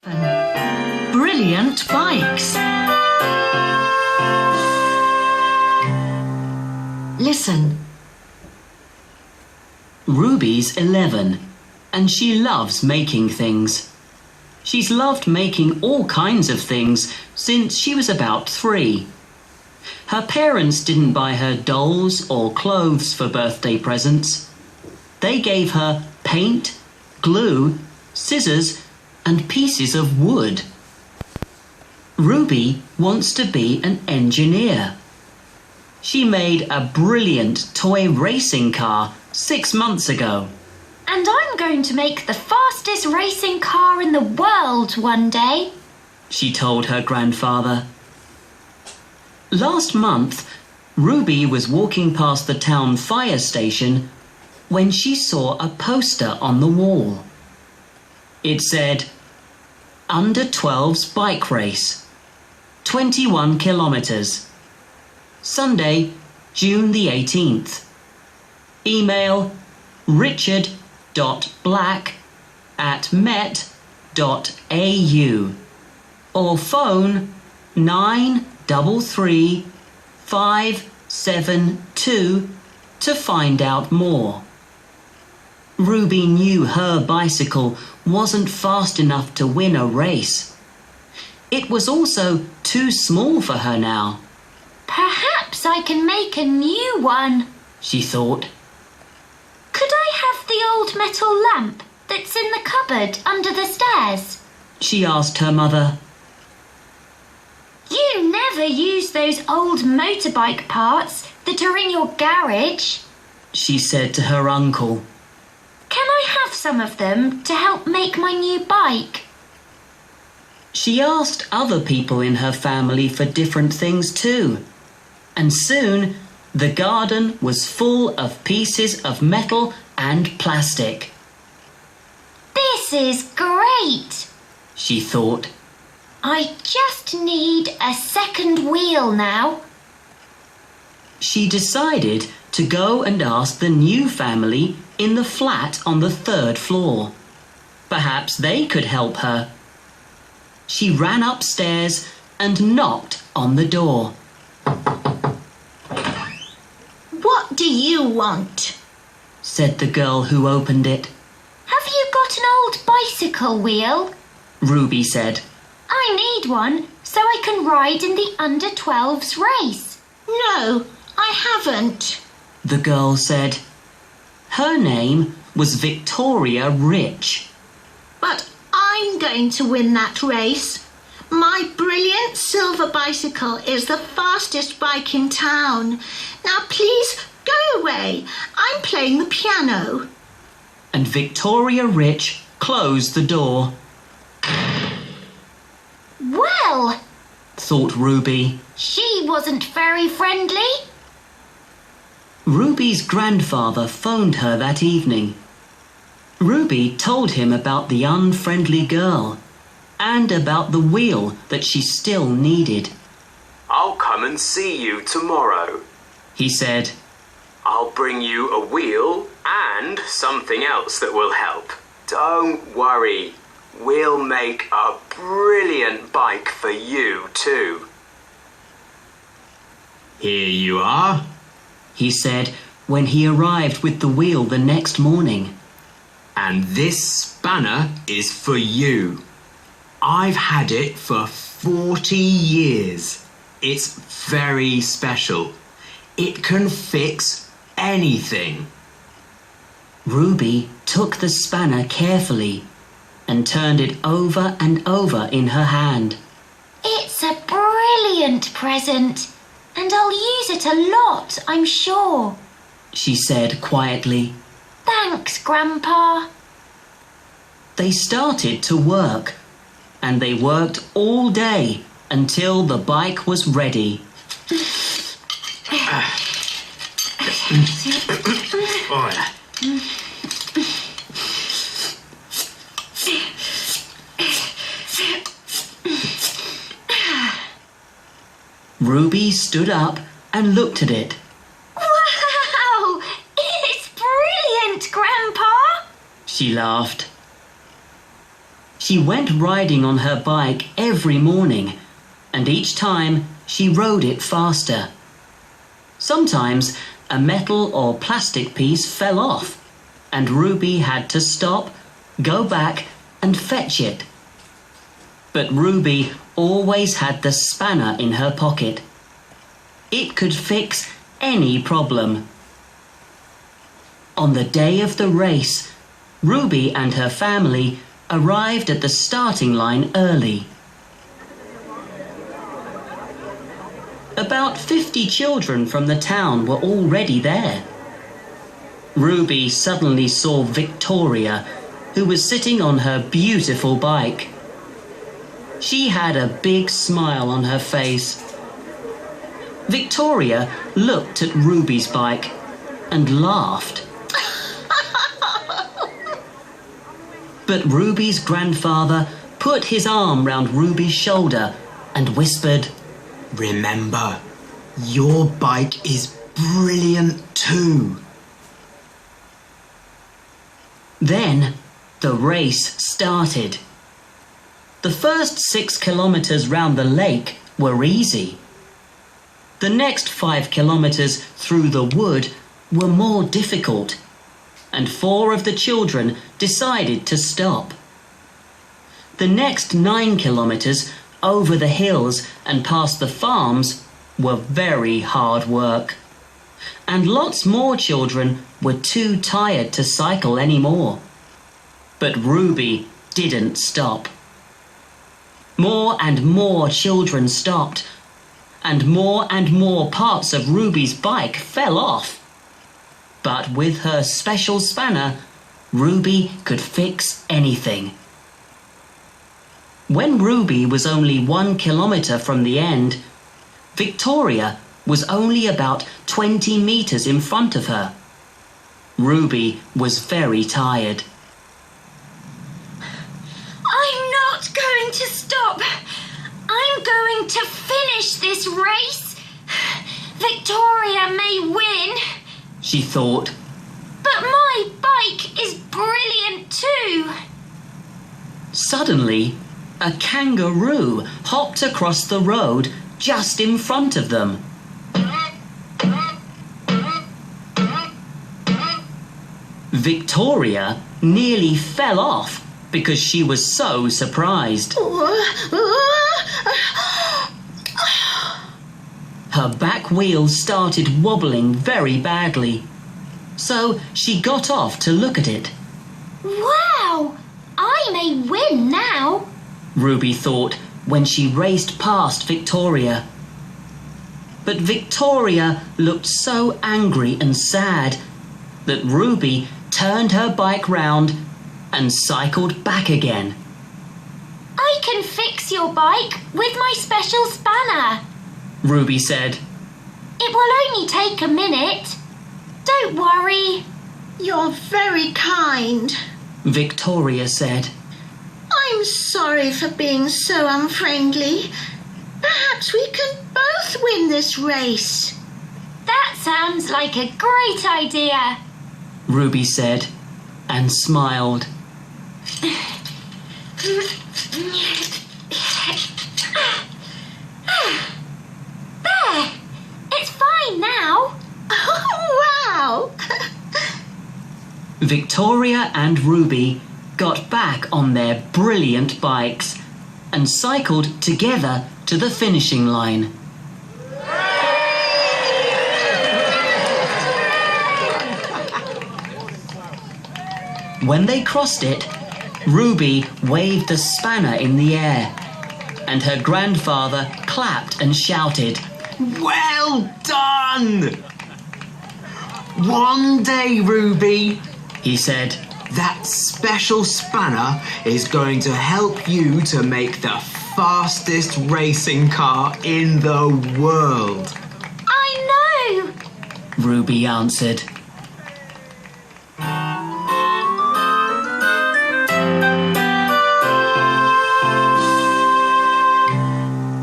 Brilliant Bikes. Listen. Ruby's 11 and she loves making things. She's loved making all kinds of things since she was about 3. Her parents didn't buy her dolls or clothes for birthday presents. They gave her paint, glue, scissors, and pieces of wood. Ruby wants to be an engineer. She made a brilliant toy racing car 6 months ago. And I'm going to make the fastest racing car in the world one day, she told her grandfather. Last month, Ruby was walking past the town fire station when she saw a poster on the wall. It said, Under 12's bike race, 21 kilometres. Sunday, June the 18th. Email richard.black@met.au or phone 933 572 to find out more. Ruby knew her bicycle wasn't fast enough to win a race. It was also too small for her now. Perhaps I can make a new one, she thought. Could I have the old metal lamp that's in the cupboard under the stairs? She asked her mother. You never use those old motorbike parts that are in your garage, she said to her uncle. Can I have some of them to help make my new bike? She asked other people in her family for different things too. And soon the garden was full of pieces of metal and plastic. This is great, she thought. I just need a second wheel now. She decided to go and ask the new family in the flat on the 3rd floor. Perhaps they could help her. She ran upstairs and knocked on the door. What do you want? Said the girl who opened it. Have you got an old bicycle wheel? Ruby said. I need one so I can ride in the under 12's race. No, I haven't, the girl said. Her name was Victoria Rich. But I'm going to win that race. My brilliant silver bicycle is the fastest bike in town. Now please go away. I'm playing the piano. And Victoria Rich closed the door. Well, thought Ruby. She wasn't very friendly. Ruby's grandfather phoned her that evening. Ruby told him about the unfriendly girl and about the wheel that she still needed. I'll come and see you tomorrow, he said. I'll bring you a wheel and something else that will help. Don't worry, we'll make a brilliant bike for you too. Here you are, he said when he arrived with the wheel the next morning. And this spanner is for you. I've had it for 40 years. It's very special. It can fix anything. Ruby took the spanner carefully and turned it over and over in her hand. It's a brilliant present, and I'll use it a lot, I'm sure, she said quietly. Thanks, Grandpa. They started to work, and they worked all day until the bike was ready. Ruby stood up and looked at it. Wow! It's brilliant, Grandpa! She laughed. She went riding on her bike every morning, and each time she rode it faster. Sometimes a metal or plastic piece fell off, and Ruby had to stop, go back and fetch it. But Ruby always had the spanner in her pocket. It could fix any problem. On the day of the race, Ruby and her family arrived at the starting line early. About 50 children from the town were already there. Ruby suddenly saw Victoria, who was sitting on her beautiful bike. She had a big smile on her face. Victoria looked at Ruby's bike and laughed. But Ruby's grandfather put his arm round Ruby's shoulder and whispered, Remember, your bike is brilliant too. Then the race started. The first 6 kilometers round the lake were easy. The next 5 kilometers through the wood were more difficult, and 4 of the children decided to stop. The next 9 kilometers over the hills and past the farms were very hard work, and lots more children were too tired to cycle anymore. But Ruby didn't stop. More and more children stopped, and more parts of Ruby's bike fell off. But with her special spanner, Ruby could fix anything. When Ruby was only 1 kilometer from the end, Victoria was only about 20 meters in front of her. Ruby was very tired. I'm not going to stop. I'm going to finish this race. Victoria may win, She thought. but my bike is brilliant too. Suddenly, a kangaroo hopped across the road just in front of them. Victoria nearly fell off because she was so surprised. Her back wheels started wobbling very badly, so she got off to look at it. Wow, I may win now. Ruby thought when she raced past Victoria. But Victoria looked so angry and sad that Ruby turned her bike round and cycled back again. I can fix your bike with my special spanner. Ruby said. It will only take a minute. Don't worry. You're very kind. Victoria said. I'm sorry for being so unfriendly. Perhaps we can both win this race. That sounds like a great idea. Ruby said and smiled. There, it's fine now. Wow! Victoria and Ruby got back on their brilliant bikes and cycled together to the finishing line. When they crossed it, Ruby waved the spanner in the air, and her grandfather clapped and shouted, Well done! One day, Ruby, he said. that special spanner is going to help you to make the fastest racing car in the world. I know. Ruby answered.